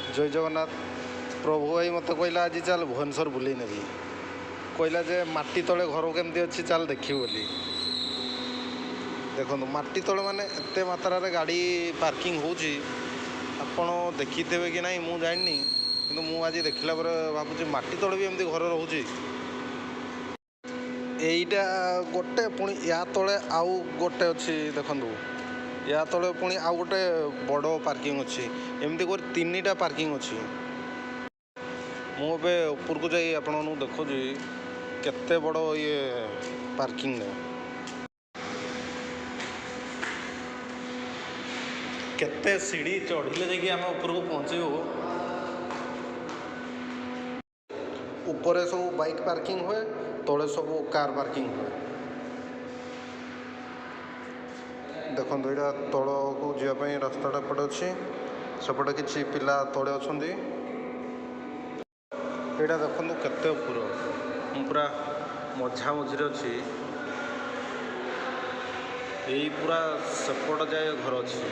जय जगन्नाथ। प्रभु भाई मत कहला आज चल भुवनेश्वर बुले नेबी कहला जे माटी तले घर केमती अच्छी चल देखी बोली। देखो माटी तले माने एते मात्रा रे गाड़ी पार्किंग होची आपण देखिथे कि नहीं मु जानी कि मु आज देखला पर भावुँ माटी तले भी एमती घर रोचे। एईटा गोटे पुणी या तले आउ गोटे अच्छी देखु या तले पुणी आउ गोटे बड़ पार्किंग अच्छी एमती कर तीन पार्किंग अच्छी। मुझे ऊपर को जाई आपण देखुची केते बड़ ये पार्किंग ने केते सीढ़ी चढ़िले जाकि आम ऊपर को पहुँचू। ऊपर सब बाइक पार्किंग हुए तले सब कार पार्किंग हुए। देखो यहाँ तल को जावाई रास्ताटा पड़े अच्छी सेपटे किसी पिला तले अच्छा यहाँ देखो केते उपर पूरा मझा मझिरे अच्छी यही पूरा सेपट जाए घर अच्छी।